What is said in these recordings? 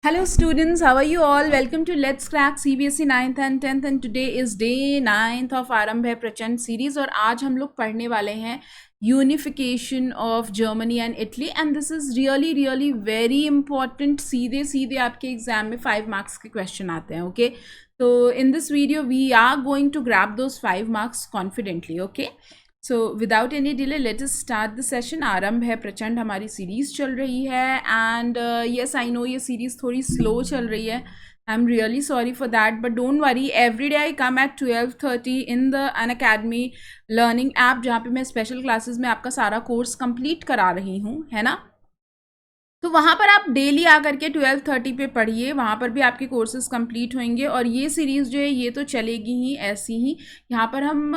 Hello students, how are you all? Welcome to Let's Crack CBSE 9th and 10th and today is day 9th of आरंभ है प्रचंड series और आज हम लोग पढ़ने वाले हैं unification of Germany and Italy and this is really very important. सीधे सीधे आपके एग्जाम में 5 मार्क्स के क्वेश्चन आते हैं। ओके, तो in this video we are going to grab those 5 marks confidently. Okay, so without any delay let us start the session. आरंभ है प्रचंड हमारी सीरीज़ चल रही है एंड येस आई नो ये सीरीज़ थोड़ी स्लो चल रही है। I am really sorry for that but don't worry, every day I come at 12:30 in the Unacademy learning app जहाँ पे मैं स्पेशल क्लासेस में आपका सारा कोर्स कंप्लीट करा रही हूँ, है ना। तो वहाँ पर आप डेली आकर के 12:30 पे पढ़िए, वहाँ पर भी आपके कोर्सेज कंप्लीट होंगे और ये सीरीज़ जो है ये तो चलेगी ही ऐसी ही। यहाँ पर हम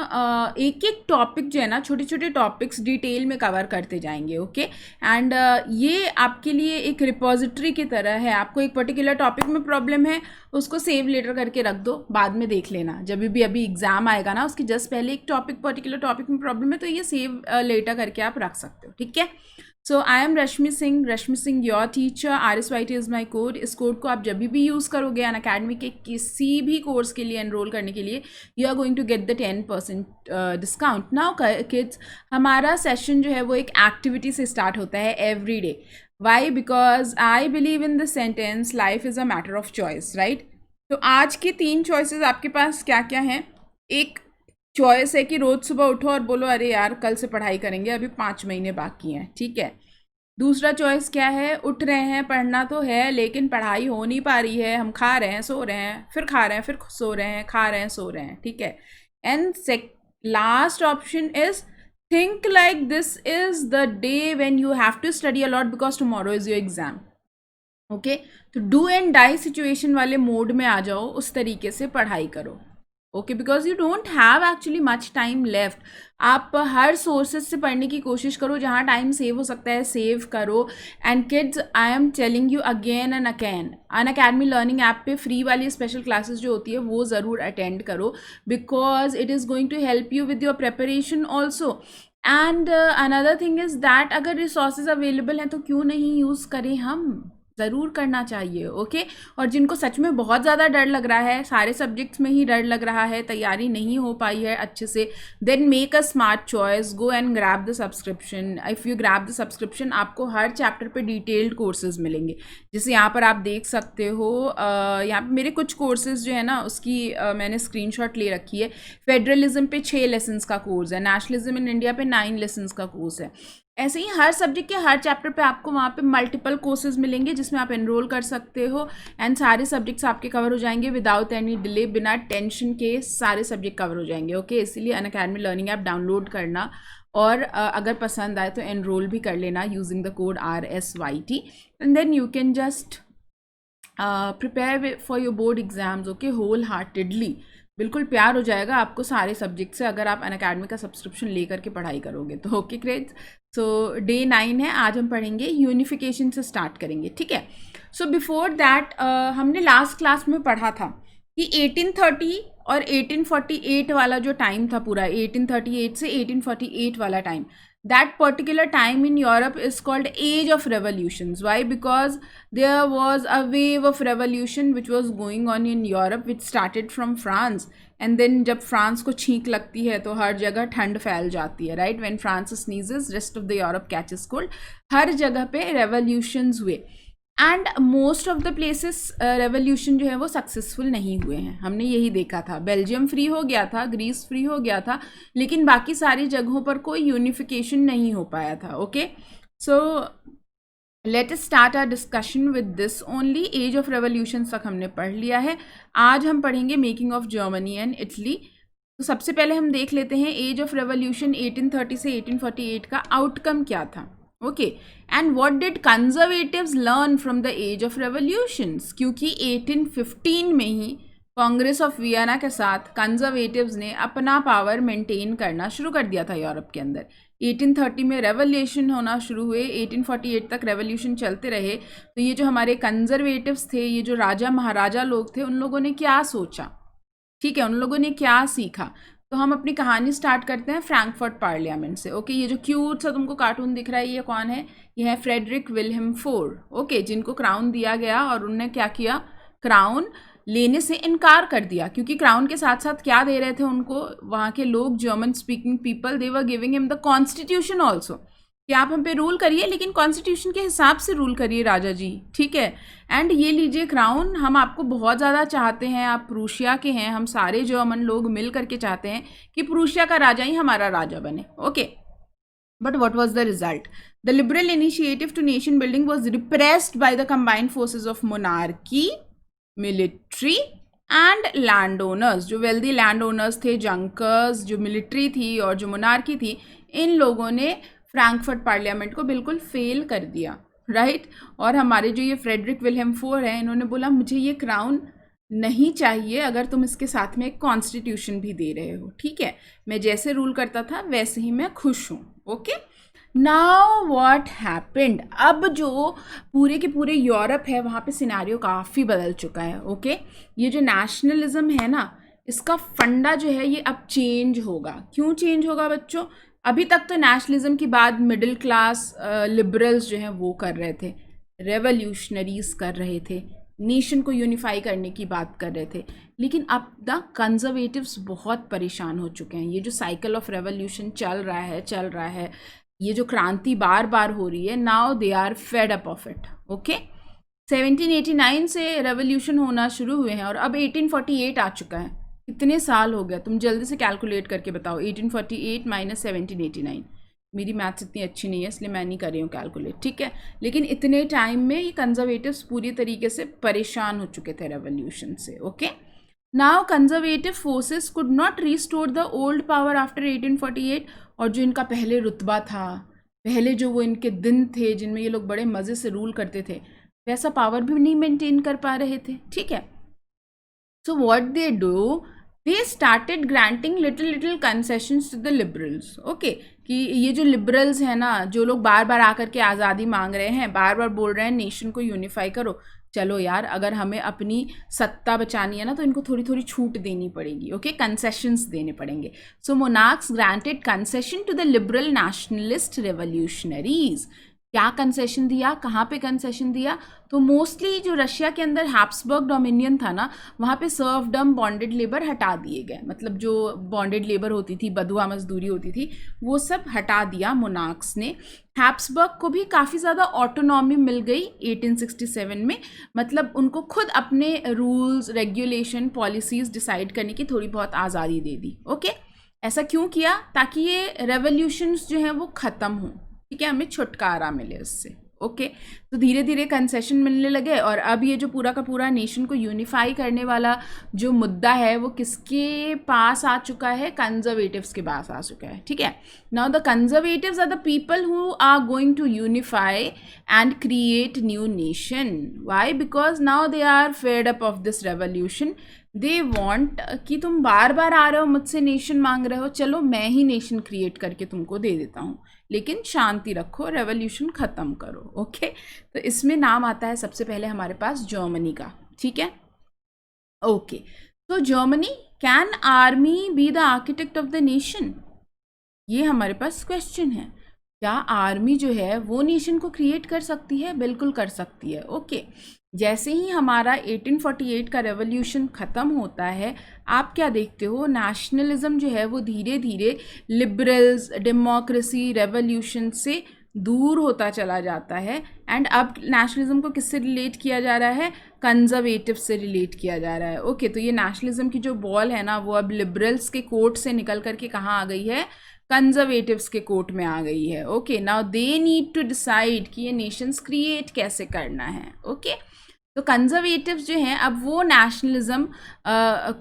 एक एक टॉपिक जो है ना, छोटे छोटे टॉपिक्स डिटेल में कवर करते जाएंगे। ओके, एंड ये आपके लिए एक रिपोजिटरी की तरह है। आपको एक पर्टिकुलर टॉपिक में प्रॉब्लम है, उसको सेव लेटर करके रख दो, बाद में देख लेना जब भी अभी एग्जाम आएगा ना, उसके जस्ट पहले एक पर्टिकुलर टॉपिक में प्रॉब्लम है तो ये सेव लेटर करके आप रख सकते हो। ठीक है, so I am Rashmi Singh your teacher. RSYT is my code. इस कोड को आप जब भी यूज़ करोगे अनअकैडमी के किसी भी कोर्स के लिए एनरोल करने के लिए, you are going to get the 10% discount. Now kids, हमारा सेशन जो है वो एक एक्टिविटी से स्टार्ट होता है every day. Why? Because I believe in the sentence life is a matter of choice, right. तो आज की 3 चॉइसेस आपके पास क्या क्या हैं? एक चॉइस है कि रोज़ सुबह उठो और बोलो अरे यार कल से पढ़ाई करेंगे, अभी 5 महीने बाकी हैं। ठीक है, दूसरा चॉइस क्या है? उठ रहे हैं, पढ़ना तो है लेकिन पढ़ाई हो नहीं पा रही है, हम खा रहे हैं सो रहे हैं, फिर खा रहे हैं फिर सो रहे हैं, खा रहे हैं सो रहे हैं। ठीक है, and last option is think like this is the day when you have to study a lot because tomorrow is your exam. Okay, तो डू एंड डाई सिचुएशन वाले मोड में आ जाओ, उस तरीके से पढ़ाई करो। Okay, because you don't have actually much time left. आप हर सोर्सेज से पढ़ने की कोशिश करो, जहाँ टाइम सेव हो सकता है सेव करो। And kids, I am telling you again and again, Unacademy learning app पे फ्री वाली स्पेशल क्लासेस जो होती है वो ज़रूर अटेंड करो, because it is going to help you with your preparation also. And another thing is that अगर resources available हैं तो क्यों नहीं यूज़ करें, हम ज़रूर करना चाहिए। ओके, और जिनको सच में बहुत ज़्यादा डर लग रहा है, सारे सब्जेक्ट्स में ही डर लग रहा है, तैयारी नहीं हो पाई है अच्छे से, then make a smart choice, go and grab the subscription. If you grab the subscription आपको हर चैप्टर पे डिटेल्ड कोर्सेज मिलेंगे, जैसे यहाँ पर आप देख सकते हो। यहाँ पे मेरे कुछ कोर्सेज जो है ना उसकी मैंने स्क्रीनशॉट ले रखी है। फेडरलिज्म पे 6 लेसन्स का कोर्स है, नेशनलिज्म इन इंडिया पे 9 लेसन्स का कोर्स है। ऐसे ही हर सब्जेक्ट के हर चैप्टर पे आपको वहाँ पे मल्टीपल कोर्सेज मिलेंगे जिसमें आप एनरोल कर सकते हो एंड सारे सब्जेक्ट्स आपके कवर हो जाएंगे विदाउट एनी डिले, बिना टेंशन के सारे सब्जेक्ट कवर हो जाएंगे। ओके, इसीलिए अनअकैडमी लर्निंग ऐप डाउनलोड करना और अगर पसंद आए तो एनरोल भी कर लेना using the code RSYT and then you can just prepare for your board exams. Okay, wholeheartedly, बिल्कुल प्यार हो जाएगा आपको सारे सब्जेक्ट से अगर आप अनअकैडमी का सब्सक्रिप्शन लेकर के पढ़ाई करोगे तो। ओके ग्रेट, सो डे 9 है, आज हम पढ़ेंगे यूनिफिकेशन से स्टार्ट करेंगे। ठीक है, सो बिफोर दैट हमने लास्ट क्लास में पढ़ा था कि 1830 और 1848 वाला जो टाइम था पूरा, 1838 से 1848 वाला time, that particular time in Europe is called age of revolutions. Why? Because there was a wave of revolution which was going on in Europe which started from France and then जब France को छींक लगती है तो हर जगह ठंड फैल जाती है, right. When France sneezes, rest of the Europe catches cold. हर जगह पे revolutions हुए and most of the places revolution जो है वो सक्सेसफुल नहीं हुए हैं। हमने यही देखा था, बेल्जियम फ्री हो गया था, ग्रीस फ्री हो गया था, लेकिन बाकी सारी जगहों पर कोई यूनिफिकेशन नहीं हो पाया था। Okay, so let us start our discussion with this only. Age of revolution तक हमने पढ़ लिया है, आज हम पढ़ेंगे making of Germany and Italy. तो सबसे पहले हम देख लेते हैं एज ऑफ रेवोल्यूशन 1830 से 1848 का आउटकम क्या था। Okay, and what did conservatives learn from the age of revolutions, क्योंकि 1815 में ही कांग्रेस ऑफ वियना के साथ कंजर्वेटिव्स ने अपना पावर मेंटेन करना शुरू कर दिया था यूरोप के अंदर। 1830 में रेवोल्यूशन होना शुरू हुए, 1848 तक रेवोल्यूशन चलते रहे। तो ये जो हमारे कंजर्वेटिव्स थे, ये जो राजा महाराजा लोग थे, उन लोगों ने क्या सोचा, ठीक है, उन लोगों ने क्या सीखा, तो हम अपनी कहानी स्टार्ट करते हैं फ्रैंकफर्ट पार्लियामेंट से। ओके, ये जो क्यूट सा तुमको कार्टून दिख रहा है ये कौन है? ये है फ्रेडरिक विल्हेम फोर। ओके, जिनको क्राउन दिया गया और उन्होंने क्या किया, क्राउन लेने से इनकार कर दिया, क्योंकि क्राउन के साथ साथ क्या दे रहे थे उनको वहाँ के लोग, German speaking people, they were giving him the constitution also, कि आप हम पे रूल करिए लेकिन कॉन्स्टिट्यूशन के हिसाब से रूल करिए राजा जी, ठीक है। एंड ये लीजिए क्राउन, हम आपको बहुत ज़्यादा चाहते हैं, आप प्रूशिया के हैं, हम सारे जर्मन लोग मिल करके चाहते हैं कि प्रूशिया का राजा ही हमारा राजा बने। Okay, but what was the result? The liberal initiative to nation building was repressed by the combined forces of monarchy, military and landowners। जो wealthy landowners थे, जंकर्स, जो मिलिट्री थी और जो मोनार्की थी, इन लोगों ने फ्रैंकफर्ट पार्लियामेंट को बिल्कुल फेल कर दिया, राइट। और हमारे जो ये फ्रेडरिक विल्हेम फोर हैं, इन्होंने बोला मुझे ये क्राउन नहीं चाहिए अगर तुम इसके साथ में एक कॉन्स्टिट्यूशन भी दे रहे हो, ठीक है। मैं जैसे रूल करता था वैसे ही मैं खुश हूँ। Okay, now what happened? अब जो पूरे के पूरे यूरोप है वहाँ पे सिनेरियो काफ़ी बदल चुका है। ओके, ये जो नेशनलिज्म है ना, इसका फंडा जो है ये अब चेंज होगा। क्यों चेंज होगा बच्चों? अभी तक तो नेशनलिज्म की बात मिडिल क्लास लिबरल्स जो हैं वो कर रहे थे, रेवोल्यूशनरीज कर रहे थे, नेशन को यूनिफाई करने की बात कर रहे थे, लेकिन अब द कंजर्वेटिव्स बहुत परेशान हो चुके हैं। ये जो साइकिल ऑफ रेवोल्यूशन चल रहा है, ये जो क्रांति बार बार हो रही है, now they are fed up of it. Okay, 1789 से रेवोल्यूशन होना शुरू हुए हैं और अब 1848 आ चुका है। कितने साल हो गया? तुम जल्दी से कैलकुलेट करके बताओ, 1848 माइनस 1789। मेरी मैथ्स इतनी अच्छी नहीं है इसलिए मैं नहीं कर रही हूँ कैलकुलेट, ठीक है। लेकिन इतने टाइम में ये कंजर्वेटिव्स पूरी तरीके से परेशान हो चुके थे रेवोल्यूशन से। Okay, now conservative forces could not restore the old power after 1848। और जो इनका पहले रुतबा था, पहले जो वो इनके दिन थे जिनमें ये लोग बड़े मज़े से रूल करते थे, वैसा पावर भी नहीं मेंटेन कर पा रहे थे, ठीक है। So what they do, they started granting little concessions to the liberals. Okay, कि ये जो लिबरल्स हैं ना, जो लोग बार बार आकर के आज़ादी मांग रहे हैं, बार बार बोल रहे हैं नेशन को यूनिफाई करो, चलो यार अगर हमें अपनी सत्ता बचानी है ना तो इनको थोड़ी थोड़ी छूट देनी पड़ेगी। ओके, कंसेशंस देने पड़ेंगे। So monarchs granted concession to the liberal nationalist revolutionaries. क्या कंसेशन दिया, कहाँ पे कंसेशन दिया? तो मोस्टली जो रशिया के अंदर हैब्सबर्ग डोमिनियन था ना, वहाँ पे सर्वडम बॉन्डेड लेबर हटा दिए गए। मतलब जो बॉन्डेड लेबर होती थी, बधुआ मजदूरी होती थी, वो सब हटा दिया मोनार्क्स ने। हैब्सबर्ग को भी काफ़ी ज़्यादा ऑटोनॉमी मिल गई 1867 में। मतलब उनको खुद अपने रूल्स, रेगुलेशन, पॉलिसीज़ डिसाइड करने की थोड़ी बहुत आज़ादी दे दी। ओके, ऐसा क्यों किया? ताकि ये रेवोल्यूशंस जो हैं वो ख़त्म हों, ठीक है, हमें छुटकारा मिले उससे। ओके, तो धीरे धीरे कंसेशन मिलने लगे और अब ये जो पूरा का पूरा नेशन को यूनिफाई करने वाला जो मुद्दा है वो किसके पास आ चुका है? कंजर्वेटिव्स के पास आ चुका है, ठीक है। Now the conservatives are the people who are going to unify and create new nation. Why? Because now they are fed up of this revolution. They want कि तुम बार बार आ रहे हो मुझसे नेशन मांग रहे हो, चलो मैं ही नेशन क्रिएट करके तुमको दे देता हूँ, लेकिन शांति रखो, रेवोल्यूशन ख़त्म करो। ओके, तो इसमें नाम आता है सबसे पहले हमारे पास जर्मनी का, ठीक है। ओके, तो Germany, can army be the architect of the nation? ये हमारे पास क्वेश्चन है। क्या आर्मी जो है वो नेशन को क्रिएट कर सकती है? बिल्कुल कर सकती है। ओके, जैसे ही हमारा 1848 का रेवोल्यूशन ख़त्म होता है, आप क्या देखते हो? नेशनलिज्म जो है वो धीरे धीरे लिबरल्स, डेमोक्रेसी, रेवोल्यूशन से दूर होता चला जाता है। एंड अब नेशनलिज्म को किससे रिलेट किया जा रहा है? कंजर्वेटिव से रिलेट किया जा रहा है। ओके, तो ये नेशनलिज्म की जो बॉल है ना, वो अब लिबरल्स के कोर्ट से निकल करके कहाँ आ गई है? कंजर्वेटिव्स के कोर्ट में आ गई है। Okay, now they need to decide कि ये नेशंस क्रिएट कैसे करना है। ओके, तो कंजर्वेटिव्स जो हैं अब वो नेशनलिज्म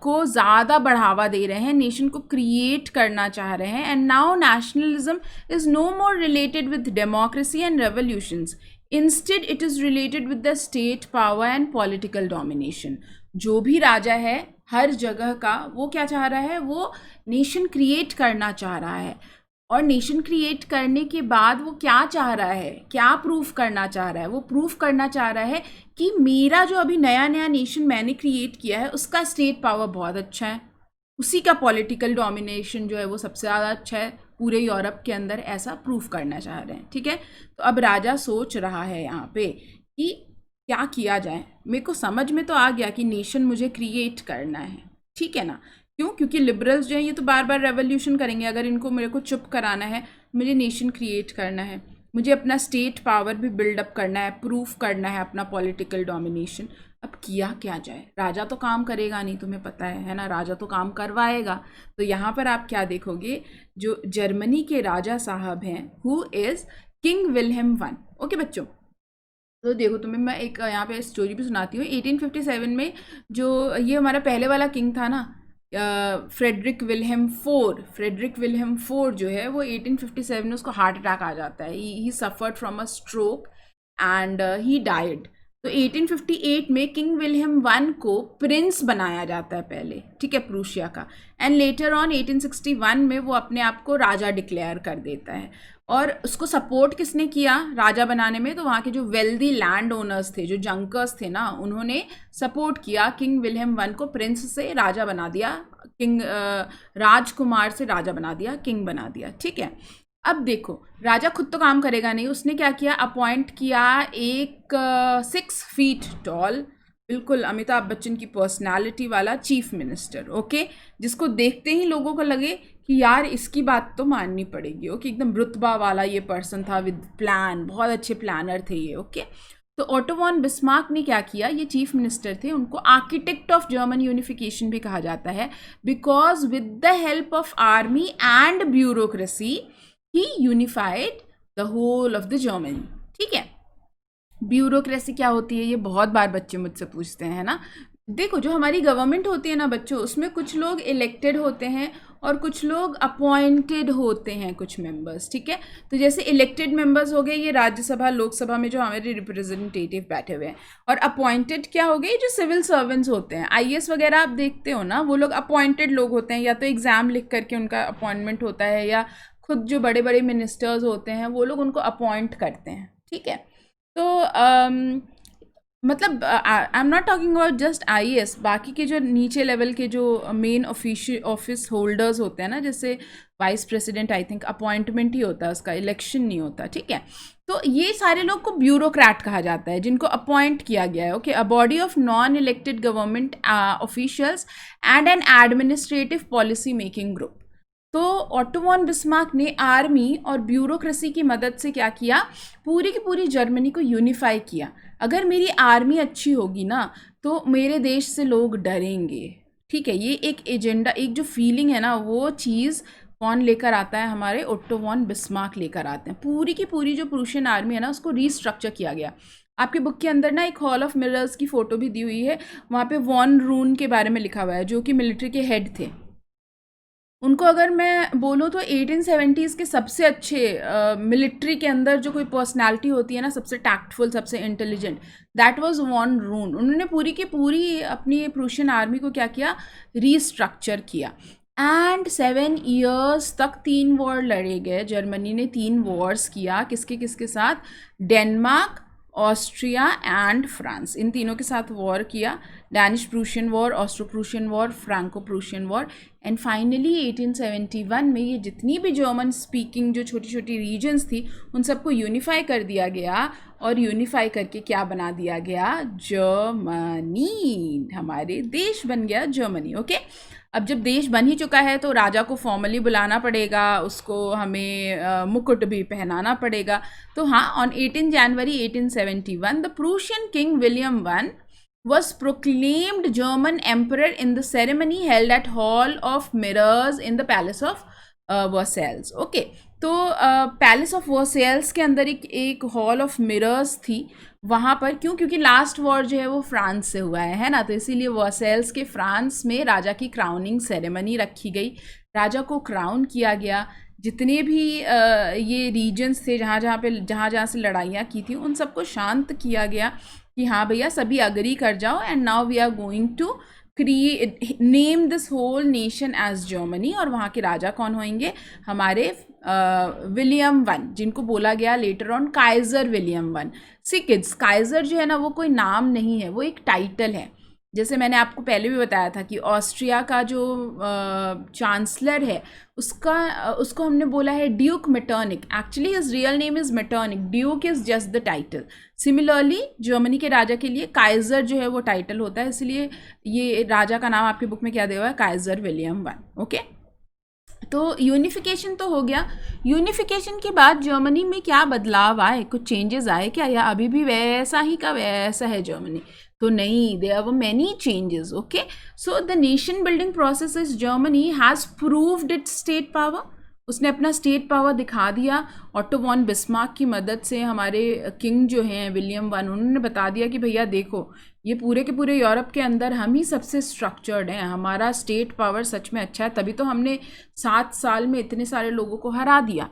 को ज़्यादा बढ़ावा दे रहे हैं, नेशन को क्रिएट करना चाह रहे हैं। And now nationalism is no more related with democracy and revolutions, instead it is related with the state power and political domination. जो भी राजा है हर जगह का, वो क्या चाह रहा है? वो नेशन क्रिएट करना चाह रहा है। और नेशन क्रिएट करने के बाद वो क्या चाह रहा है? क्या प्रूफ करना चाह रहा है? वो प्रूफ करना चाह रहा है कि मेरा जो अभी नया नया नेशन मैंने क्रिएट किया है उसका स्टेट पावर बहुत अच्छा है, उसी का पॉलिटिकल डोमिनेशन जो है वो सबसे ज़्यादा अच्छा है पूरे यूरोप के अंदर, ऐसा प्रूफ करना चाह रहे हैं। ठीक है, तो अब राजा सोच रहा है यहाँ पे कि क्या किया जाए। मेरे को समझ में तो आ गया कि नेशन मुझे क्रिएट करना है, ठीक है ना। क्यों? क्योंकि लिबरल्स जो हैं ये तो बार बार रेवोल्यूशन करेंगे, अगर इनको मेरे को चुप कराना है, मुझे नेशन क्रिएट करना है, मुझे अपना स्टेट पावर भी बिल्डअप करना है, प्रूफ करना है अपना पॉलिटिकल डोमिनेशन। अब किया क्या जाए? राजा तो काम करेगा नहीं, तुम्हें पता है ना, राजा तो काम करवाएगा। तो यहाँ पर आप क्या देखोगे, जो जर्मनी के राजा साहब हैं, who is king Wilhelm one. Okay बच्चों, तो देखो तुम्हें मैं एक यहाँ पे स्टोरी भी सुनाती हूँ। 1857 में जो ये हमारा पहले वाला किंग था ना, फ्रेडरिक विल्हेम फोर जो है वो 1857 में उसको हार्ट अटैक आ जाता है। ही suffered from a stroke and he died. तो 1858 में किंग विल्हेम वन को प्रिंस बनाया जाता है पहले, ठीक है, प्रूशिया का। एंड लेटर ऑन 1861 में वो अपने आप को राजा डिक्लेयर कर देता है। और उसको सपोर्ट किसने किया राजा बनाने में? तो वहाँ के जो वेल्दी लैंड ओनर्स थे, जो जंकर्स थे ना, उन्होंने सपोर्ट किया किंग विल्हेम वन को। प्रिंस से राजा बना दिया, किंग राजकुमार से राजा बना दिया, किंग बना दिया, ठीक है। अब देखो, राजा खुद तो काम करेगा नहीं, उसने क्या किया, अपॉइंट किया एक 6 फीट टॉल, बिल्कुल अमिताभ बच्चन की पर्सनालिटी वाला चीफ मिनिस्टर, ओके, जिसको देखते ही लोगों को लगे कि यार इसकी बात तो माननी पड़ेगी। ओके, एकदम रुतबा वाला ये पर्सन था विद प्लान, बहुत अच्छे प्लानर थे ये। ओके, तो ओटो वॉन बिस्मार्क ने क्या किया, ये चीफ मिनिस्टर थे, उनको आर्किटेक्ट ऑफ जर्मन यूनिफिकेशन भी कहा जाता है, because with the help of army and bureaucracy he unified the whole of the Germany. ठीक है, ब्यूरोक्रेसी क्या होती है, ये बहुत बार बच्चे मुझसे पूछते हैं, है ना। देखो, जो हमारी गवर्नमेंट होती है ना बच्चों, उसमें कुछ लोग इलेक्टेड होते हैं और कुछ लोग अपॉइंटेड होते हैं, कुछ मेंबर्स, ठीक है। तो जैसे इलेक्टेड मेंबर्स हो गए ये राज्यसभा लोकसभा में जो हमारे रिप्रेजेंटेटिव बैठे हुए हैं, और अपॉइंटेड क्या हो गए, जो सिविल सर्वेंट्स होते हैं, आईएएस वगैरह आप देखते हो ना, वो लोग अपॉइंटेड लोग होते हैं, या तो एग्जाम लिख करके उनका अपॉइंटमेंट होता है, या खुद जो बड़े बड़े मिनिस्टर्स होते हैं वो लोग उनको अपॉइंट करते हैं, ठीक है। तो मतलब I am not talking about just IAS, बाकी के जो नीचे लेवल के जो मेन ऑफिस होल्डर्स होते हैं ना, जैसे vice president, I think appointment ही होता है उसका, इलेक्शन नहीं होता, ठीक है। तो ये सारे लोग को ब्यूरोक्रेट कहा जाता है, जिनको अपॉइंट किया गया है। Okay, a body of non elected government officials and N administrative policy making group. तो ओटो वॉन बिस्मार्क ने आर्मी और ब्यूरोक्रेसी की मदद से क्या किया, पूरी की पूरी जर्मनी को यूनिफाई किया। अगर मेरी आर्मी अच्छी होगी ना, तो मेरे देश से लोग डरेंगे, ठीक है। ये एक एजेंडा, एक जो फीलिंग है ना, वो चीज़ कौन लेकर आता है, हमारे ओटो वॉन बिस्मार्क लेकर आते हैं। पूरी की पूरी जो प्रूशियन आर्मी है ना, उसको रीस्ट्रक्चर किया गया। आपके बुक के अंदर ना एक हॉल ऑफ मिरर्स की फ़ोटो भी दी हुई है, वहाँ पे वॉन रून के बारे में लिखा हुआ है, जो कि मिलिट्री के हेड थे। उनको अगर मैं बोलूँ तो 1870s के सबसे अच्छे मिलिट्री के अंदर जो कोई पर्सनालिटी होती है ना, सबसे टैक्टफुल, सबसे इंटेलिजेंट, दैट वाज वॉन रून। उन्होंने पूरी की पूरी अपनी प्रूशियन आर्मी को क्या किया, रीस्ट्रक्चर किया। एंड 7 ईयर्स तक 3 वॉर लड़े गए, जर्मनी ने 3 वॉर्स किया, किसके किसके साथ, डेनमार्क, ऑस्ट्रिया एंड फ्रांस, इन तीनों के साथ वॉर किया। Danish Prussian war, Austro Prussian war, Franco Prussian war. And finally 1871 में ये जितनी भी जर्मन स्पीकिंग जो छोटी छोटी रीजन्स थी, उन सबको यूनिफाई कर दिया गया, और यूनिफाई करके क्या बना दिया गया, जर्मनी, हमारे देश बन गया जर्मनी। ओके, अब जब देश बन ही चुका है तो राजा को फॉर्मली बुलाना पड़ेगा, उसको हमें मुकुट भी पहनाना पड़ेगा। तो हाँ, on 18 January 1871 the Prussian king William one was proclaimed German emperor in the ceremony held at Hall of Mirrors in the Palace of Versailles. Okay, तो पैलेस ऑफ वर्सेल्स के अंदर एक हॉल ऑफ मिरर्स थी वहाँ पर। क्यों? क्योंकि last war जो है वो फ्रांस से हुआ है ना, तो इसीलिए वर्सेल्स के फ्रांस में राजा की क्राउनिंग सेरेमनी रखी गई, राजा को क्राउन किया गया। जितने भी ये रीजन्स थे जहाँ से लड़ाइयाँ की थी, उन सबको शांत किया गया कि हाँ भैया सभी अग्री कर जाओ, and now we are going to create name this whole nation as Germany. और वहाँ के राजा कौन होंगे, हमारे विलियम वन, जिनको बोला गया later on Kaiser William one. See kids, Kaiser जो है ना वो कोई नाम नहीं है, वो एक टाइटल है। जैसे मैंने आपको पहले भी बताया था कि ऑस्ट्रिया का जो चांसलर है उसको हमने बोला है Duke Metternich. Actually his real name is Metternich, Duke is just the title. Similarly Germany के राजा के लिए काइज़र जो है वो टाइटल होता है, इसलिए ये राजा का नाम आपकी बुक में क्या दिया हुआ है, काइज़र विलियम वन। ओके, तो यूनिफिकेशन तो हो गया। यूनिफिकेशन के बाद जर्मनी में क्या बदलाव आए, कुछ चेंजेस आए क्या, या अभी भी वैसा ही का वैसा है जर्मनी? तो नहीं, there were many changes. Okay, so the nation building process is Germany has proved its state power. उसने अपना स्टेट पावर दिखा दिया। ऑटो वॉन बिस्मार्क की मदद से हमारे किंग जो हैं विलियम वन, उन्होंने बता दिया कि भैया देखो, ये पूरे के पूरे यूरोप के अंदर हम ही सबसे स्ट्रक्चर्ड हैं, हमारा स्टेट पावर सच में अच्छा है, तभी तो हमने 7 साल में इतने सारे लोगों को हरा दिया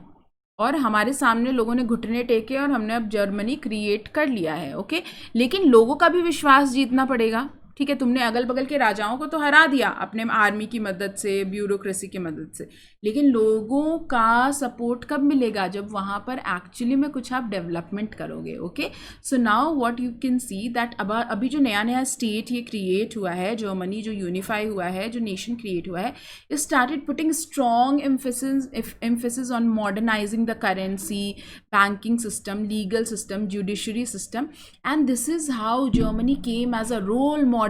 और हमारे सामने लोगों ने घुटने टेके और हमने अब जर्मनी क्रिएट कर लिया है। ओके, लेकिन लोगों का भी विश्वास जीतना पड़ेगा। ठीक है, तुमने अगल बगल के राजाओं को तो हरा दिया अपने आर्मी की मदद से, ब्यूरोक्रेसी की मदद से, लेकिन लोगों का सपोर्ट कब मिलेगा, जब वहाँ पर एक्चुअली में कुछ आप डेवलपमेंट करोगे। Okay, so now what you can see that अभी जो नया नया स्टेट ये क्रिएट हुआ है, जर्मनी जो यूनिफाई हुआ है, जो नेशन क्रिएट हुआ है, it started putting strong emphasis on modernising the currency, banking system, legal system, judiciary system, and this is how Germany came as a role model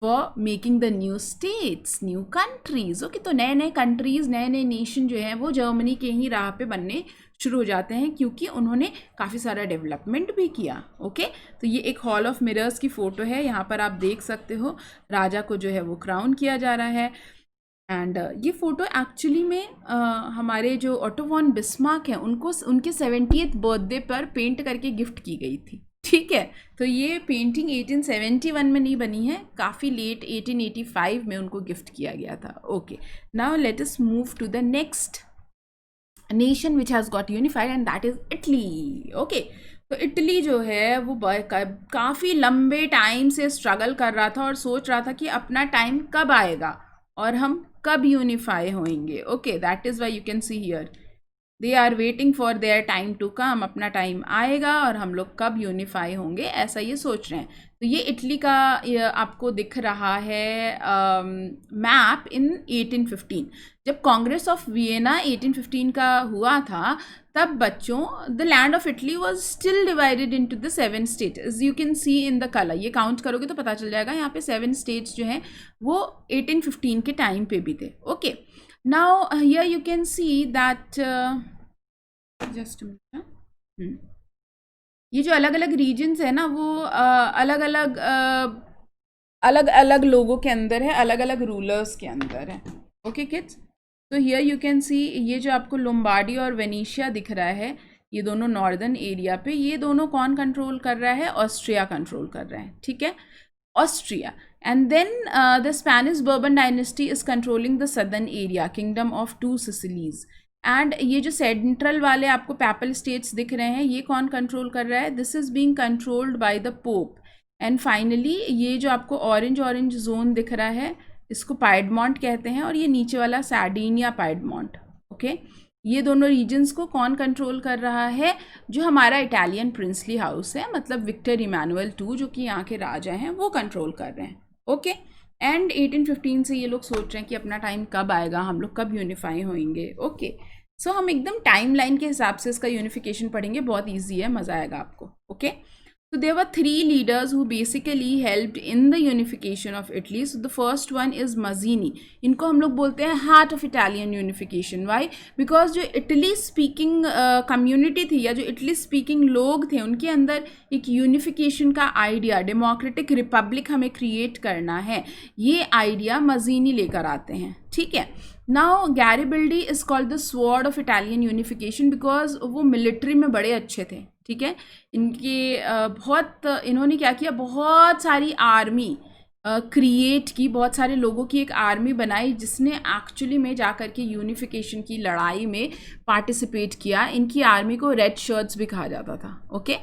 for making the new states, new countries. Okay, तो नए नए countries, नए नए nation जो हैं वो Germany के ही राह पे बनने शुरू हो जाते हैं, क्योंकि उन्होंने काफ़ी सारा डेवलपमेंट भी किया। ओके, तो ये एक हॉल ऑफ मिरर्स की फ़ोटो है, यहाँ पर आप देख सकते हो राजा को जो है वो क्राउन किया जा रहा है। एंड ये फ़ोटो एक्चुअली में हमारे जो ऑटो वॉन बिस्मार्क हैं उनको उनके 70th बर्थडे पर पेंट करके गिफ्ट की गई थी। ठीक है, तो ये पेंटिंग 1871 में नहीं बनी है, काफ़ी लेट 1885 में उनको गिफ्ट किया गया था। Okay, now let us move to the next nation which has got unified and that is Italy. Okay, तो इटली जो है वो काफ़ी लंबे टाइम से स्ट्रगल कर रहा था और सोच रहा था कि अपना टाइम कब आएगा और हम कब यूनिफाई होंगे। Okay, that is why you can see here they are waiting for their time to come, अपना टाइम आएगा और हम लोग कब यूनिफाई होंगे, ऐसा ये सोच रहे हैं। तो ये इटली का आपको दिख रहा है मैप इन 1815। जब कांग्रेस ऑफ वियना 1815 का हुआ था, तब बच्चों the land of Italy was still divided into the 7 states, you can C in the colour. ये काउंट करोगे तो पता चल जाएगा, यहाँ पे 7 स्टेट्स जो हैं वो 1815 के टाइम पे भी थे। Okay, now here you can see that just a minute, ये जो अलग अलग रीजन्स है ना वो अलग अलग लोगों के अंदर है, अलग अलग रूलर्स के अंदर है। ओके किड्स, तो हियर यू कैन सी ये जो आपको लोम्बार्डी और वेनेशिया दिख रहा है, ये दोनों नॉर्दर्न एरिया पे, ये दोनों कौन कंट्रोल कर रहा है, ऑस्ट्रिया कंट्रोल कर रहा है। ठीक है, Austria. And then the Spanish Bourbon dynasty is controlling the southern area, kingdom of 2 Sicilies. And ये जो सेंट्रल वाले आपको पैपल स्टेट्स दिख रहे हैं, ये कौन कंट्रोल कर रहा है, this is being controlled by the pope. And finally ये जो आपको ऑरेंज जोन दिख रहा है, इसको पाइडमॉन्ट कहते हैं, और ये नीचे वाला सार्डिनिया पाइडमॉन्ट। ओके, ये दोनों रीजन्स को कौन कंट्रोल कर रहा है, जो हमारा इटालियन प्रिंसली हाउस है, मतलब विक्टर इमैनुअल II जो कि यहाँ के राजा हैं, वो कंट्रोल कर रहे हैं। ओके, एंड 1815 से ये लोग सोच रहे हैं कि अपना टाइम कब आएगा, हम लोग कब यूनिफाई होंगे। ओके, सो हम एकदम टाइम लाइन के हिसाब से इसका यूनिफिकेशन पढ़ेंगे, बहुत ईजी है, मज़ा आएगा आपको। Okay, so there were 3 leaders who basically helped in the unification of Italy. So the first one is Mazzini. इनको हम लोग बोलते हैं heart of Italian unification. Why? Because जो इटली स्पीकिंग कम्युनिटी थी या जो इटली स्पीकिंग लोग थे, उनके अंदर एक यूनिफिकेशन का आइडिया, डेमोक्रेटिक रिपब्लिक हमें क्रिएट करना है, ये आइडिया मज़ीनी लेकर आते हैं। ठीक है, now Garibaldi is called the sword of Italian unification because वो मिलिट्री में बड़े अच्छे थे। ठीक है, इन्होंने क्या किया, बहुत सारी आर्मी क्रिएट की, बहुत सारे लोगों की एक आर्मी बनाई जिसने एक्चुअली में जा कर के यूनिफिकेशन की लड़ाई में पार्टिसिपेट किया। इनकी आर्मी को रेड शर्ट्स भी कहा जाता था। Okay,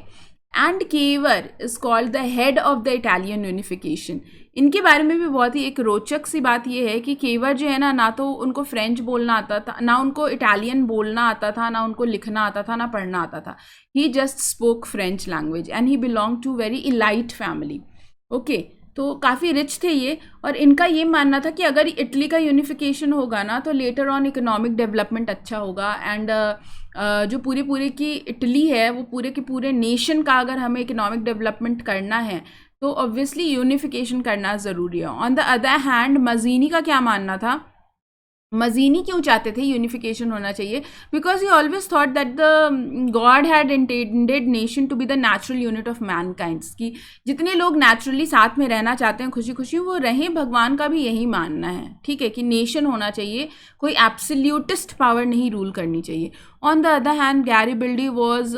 and Cavour is called the head of the Italian unification. इनके बारे में भी बहुत ही एक रोचक सी बात यह है कि केवर जो है ना तो उनको फ्रेंच बोलना आता था, ना उनको इटालियन बोलना आता था, ना उनको लिखना आता था, ना पढ़ना आता था। He just spoke French language and he belong to very elite family. Okay, तो काफ़ी रिच थे ये, और इनका ये मानना था कि अगर इटली का यूनिफिकेशन होगा ना तो लेटर ऑन इकोनॉमिक डेवलपमेंट अच्छा होगा, एंड जो पूरे पूरे की इटली है वो पूरे के पूरे नेशन का अगर हमें इकोनॉमिक डेवलपमेंट करना है तो ऑब्वियसली यूनिफिकेशन करना ज़रूरी है। ऑन द अदर हैंड मजीनी का क्या मानना था, मजीनी क्यों चाहते थे यूनिफिकेशन होना चाहिए, because he always thought that the God had intended nation to be the natural unit of mankinds, कि जितने लोग नेचुरली साथ में रहना चाहते हैं खुशी खुशी वो रहें, भगवान का भी यही मानना है, ठीक है, कि नेशन होना चाहिए, कोई एब्सोल्यूटिस्ट पावर नहीं रूल करनी चाहिए। On the other hand Garibaldi was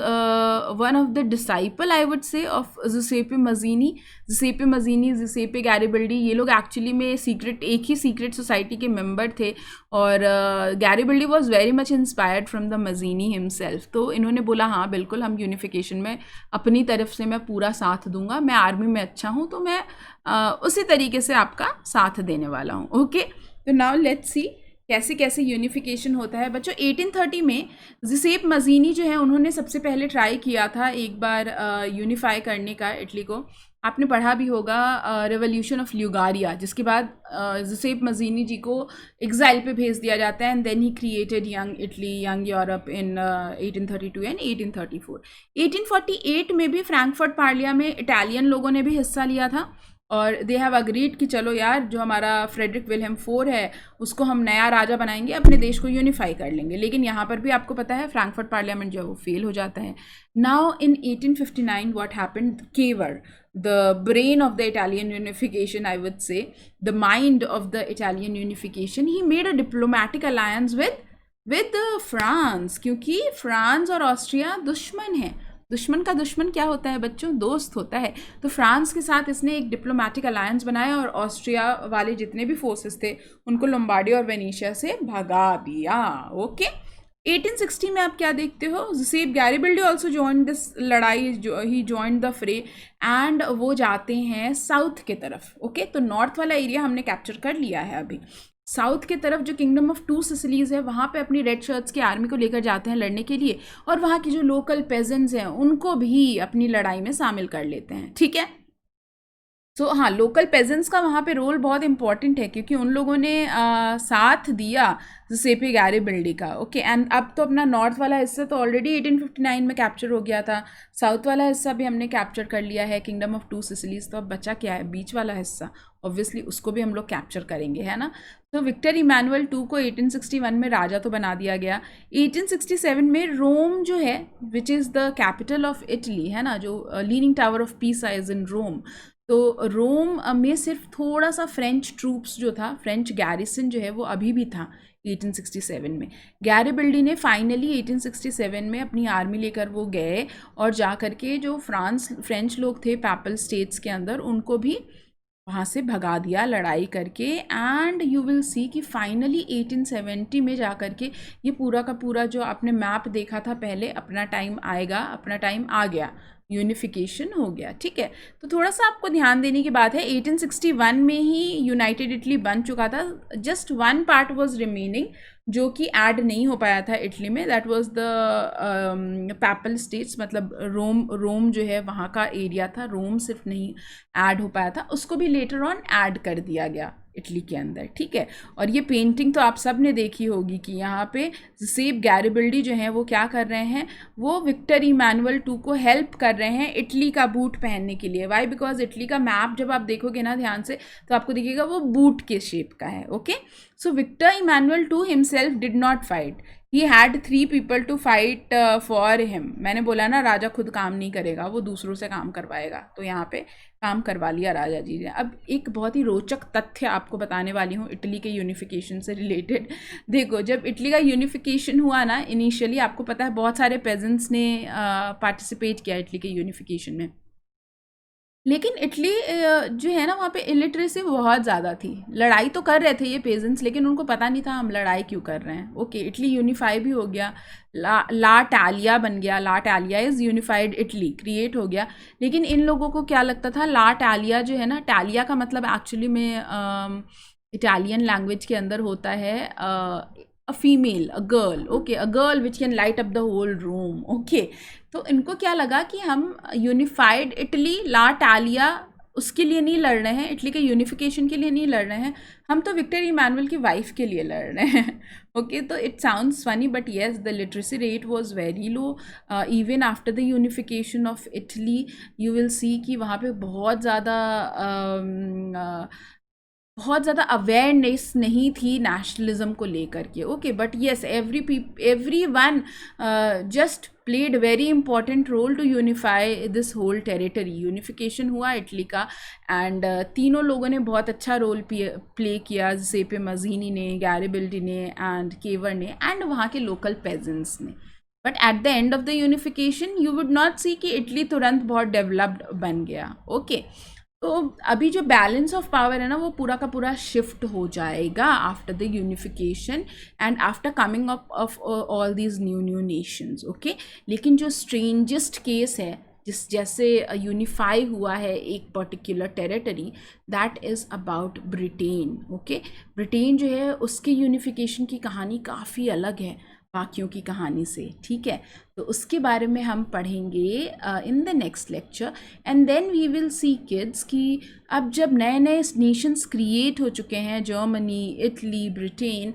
one of the disciple I would say of Giuseppe Mazzini. Giuseppe Mazzini, Giuseppe Garibaldi, ये लोग एक्चुअली में एक ही सीक्रेट सोसाइटी के मेंबर थे, और Garibaldi was very much inspired from the Mazzini himself. तो इन्होंने बोला हाँ बिल्कुल हम यूनिफिकेशन में अपनी तरफ से मैं पूरा साथ दूंगा, मैं आर्मी में अच्छा हूँ तो मैं उसी तरीके से आपका साथ देने वाला हूँ। ओके, तो नाउ लेट्स सी कैसे कैसे यूनिफिकेशन होता है बच्चों। 1830 में जुसेप मजीनी जो है उन्होंने सबसे पहले ट्राई किया था एक बार यूनिफाई करने का इटली को। आपने पढ़ा भी होगा रेवोल्यूशन ऑफ ल्यूगारिया, जिसके बाद जुसेप मजीनी जी को एग्जाइल पे भेज दिया जाता है, and then he created young Italy, young Europe in 1832 and 1834। 1848 में भी फ्रैंकफर्ट पार्लिया में इटालियन लोगों ने भी हिस्सा लिया था, और दे हैव अग्रीड कि चलो यार जो हमारा फ्रेडरिक विलियम IV है उसको हम नया राजा बनाएंगे, अपने देश को यूनिफाई कर लेंगे। लेकिन यहाँ पर भी आपको पता है फ्रैंकफर्ट पार्लियामेंट जो है वो फेल हो जाता है। Now in 1859 what happened, Cavour the brain of the Italian unification, I would say, the mind of the Italian unification, he made a diplomatic alliance with France, क्योंकि फ्रांस और Austria दुश्मन है। दुश्मन का दुश्मन क्या होता है बच्चों, दोस्त होता है। तो फ्रांस के साथ इसने एक डिप्लोमेटिक अलायंस बनाया और ऑस्ट्रिया वाले जितने भी फोर्सेस थे उनको लोम्बार्डी और वेनेशिया से भगा दिया। ओके, 1860 में आप क्या देखते हो, जुसेप गैरिबल्डी ऑल्सो जॉइन दिस लड़ाई, ही जॉइन द फ्रे, एंड वो जाते हैं साउथ के तरफ। ओके, तो नॉर्थ वाला एरिया हमने कैप्चर कर लिया है, अभी साउथ के तरफ जो किंगडम ऑफ टू सिसिलीज है वहाँ पे अपनी रेड शर्ट्स की आर्मी को लेकर जाते हैं लड़ने के लिए, और वहाँ की जो लोकल पेजेंट्स हैं उनको भी अपनी लड़ाई में शामिल कर लेते हैं। ठीक है, तो हाँ लोकल पेजेंट्स का वहाँ पे रोल बहुत इंपॉर्टेंट है, क्योंकि उन लोगों ने साथ दिया जुसेपे गैरिबल्डी का। ओके, एंड अब तो अपना नॉर्थ वाला हिस्सा तो ऑलरेडी 1859 में कैप्चर हो गया था, साउथ वाला हिस्सा भी हमने कैप्चर कर लिया है, किंगडम ऑफ टू सिसिलीज। तो अब बचा क्या है, बीच वाला हिस्सा, ऑब्वियसली उसको भी हम लोग कैप्चर करेंगे, है ना। तो विक्टर इमैनुअल II को 1861 में राजा तो बना दिया गया। 1867 में रोम जो है which is the capital of Italy, है ना, जो leaning tower of Pisa is in Rome. तो रोम में सिर्फ थोड़ा सा फ्रेंच ट्रूप्स जो था, फ्रेंच गैरिसन जो है वो अभी भी था 1867 में। गैरिबल्डी ने फाइनली 1867 में अपनी आर्मी लेकर वो गए और जा कर के जो फ्रेंच लोग थे पैपल स्टेट्स के अंदर उनको भी वहाँ से भगा दिया लड़ाई करके। एंड यू विल सी कि फाइनली 1870 में जा कर के ये पूरा का पूरा जो आपने मैप देखा था पहले, अपना टाइम आएगा, अपना टाइम आ गया, यूनिफिकेशन हो गया। ठीक है, तो थोड़ा सा आपको ध्यान देने की बात है, 1861 में ही यूनाइटेड इटली बन चुका था, just one part was remaining जो कि ऐड नहीं हो पाया था इटली में, that was the PayPal states, मतलब रोम जो है वहाँ का एरिया था, रोम सिर्फ नहीं ऐड हो पाया था, उसको भी लेटर ऑन ऐड कर दिया गया इटली के अंदर। ठीक है, और ये पेंटिंग तो आप सब ने देखी होगी कि यहाँ पे जुसेप गैरिबल्डी जो हैं वो क्या कर रहे हैं, वो विक्टर इमैनुअल II को हेल्प कर रहे हैं इटली का बूट पहनने के लिए। वाई, बिकॉज इटली का मैप जब आप देखोगे ना ध्यान से तो आपको दिखेगा वो बूट के शेप का है। Okay, so Victor Emmanuel II himself did not fight, he had 3 people to fight for him। मैंने बोला ना राजा खुद काम नहीं करेगा, वो दूसरों से काम करवाएगा, तो यहाँ पे काम करवा लिया राजा जी ने। अब एक बहुत ही रोचक तथ्य आपको बताने वाली हूँ इटली के यूनिफिकेशन से रिलेटेड। देखो, जब इटली का यूनिफिकेशन हुआ ना इनिशियली, आपको पता है बहुत सारे पेजेंट्स ने पार्टिसिपेट किया इटली के यूनिफिकेशन में, लेकिन इटली जो है ना वहाँ पे इलिटरेसी बहुत ज़्यादा थी। लड़ाई तो कर रहे थे ये पेजेंट्स, लेकिन उनको पता नहीं था हम लड़ाई क्यों कर रहे हैं। ओके, इटली यूनिफाई भी हो गया, ला टैलिया बन गया, ला टैलिया इज़ यूनिफाइड इटली क्रिएट हो गया। लेकिन इन लोगों को क्या लगता था, ला टैलिया जो है ना, टैलिया का मतलब एक्चुअली में इटालियन लैंग्वेज के अंदर होता है a female, a girl. Okay, a girl which can light up the whole room. Okay, तो इनको क्या लगा कि हम यूनिफाइड इटली, ला टैलिया उसके लिए नहीं लड़ रहे हैं, इटली के यूनिफिकेशन के लिए नहीं लड़ रहे हैं, हम तो विक्टर इमैनुअल की वाइफ के लिए लड़ रहे हैं. ओके, तो it sounds funny but yes the literacy rate was very low. Even after the unification of Italy you will see कि वहाँ पे बहुत ज़्यादा अवेयरनेस नहीं थी नेशनलिज्म को लेकर के. Okay, but yes everyone just played very important role to unify this whole territory. Unification हुआ इटली का एंड तीनों लोगों ने बहुत अच्छा रोल प्ले किया, जेपे मजीनी ने, गैरिबल्डी ने एंड केवर ने एंड वहाँ के लोकल पेजेंट्स ने. But at the end of the unification you would not see कि इटली तुरंत बहुत डेवलप्ड बन गया. ओके, तो अभी जो बैलेंस ऑफ पावर है ना वो पूरा का पूरा शिफ्ट हो जाएगा after the unification and after coming up of all these new Nations. Okay, लेकिन जो स्ट्रेंजेस्ट केस है जैसे यूनिफाई हुआ है एक particular territory, that is about Britain. Okay, Britain जो है उसके यूनिफिकेशन की कहानी काफ़ी अलग है बाकियों की कहानी से. ठीक है, तो उसके बारे में हम पढ़ेंगे in the next lecture and then we will see kids कि अब जब नए नए नेशंस क्रिएट हो चुके हैं, जर्मनी, इटली, ब्रिटेन,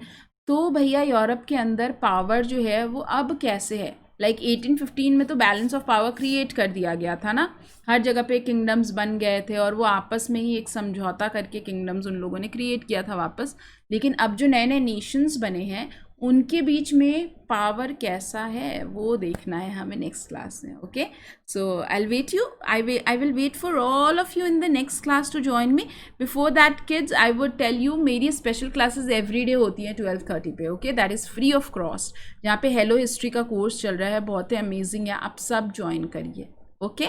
तो भैया यूरोप के अंदर पावर जो है वो अब कैसे है. लाइक 1815 में तो बैलेंस ऑफ पावर क्रिएट कर दिया गया था ना, हर जगह पे किंगडम्स बन गए थे और वो आपस में ही एक समझौता करके किंगडम्स उन लोगों ने क्रिएट किया था वापस. लेकिन अब जो नए नए नेशंस बने हैं उनके बीच में पावर कैसा है वो देखना है हमें नेक्स्ट क्लास में. Okay, so I will wait for all of you in the next class to join me. Before that kids I would tell you मेरी स्पेशल क्लासेस एवरी डे होती हैं 12:30 पे. Okay, that is free of cost, जहाँ पे hello history का course चल रहा है, बहुत ही अमेजिंग है, आप सब ज्वाइन करिए. Okay,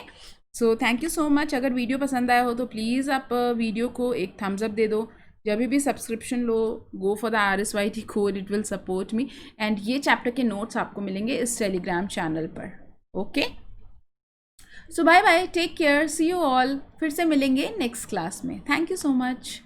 so thank you so much. अगर वीडियो पसंद आया हो तो प्लीज़ आप वीडियो को एक थम्स अप दे दो. जब भी सब्सक्रिप्शन लो, go for the RSYT code, it will support me. And ये चैप्टर के नोट्स आपको मिलेंगे इस टेलीग्राम चैनल पर. Okay, so bye bye, take care, see you all. फिर से मिलेंगे नेक्स्ट क्लास में. Thank you so much.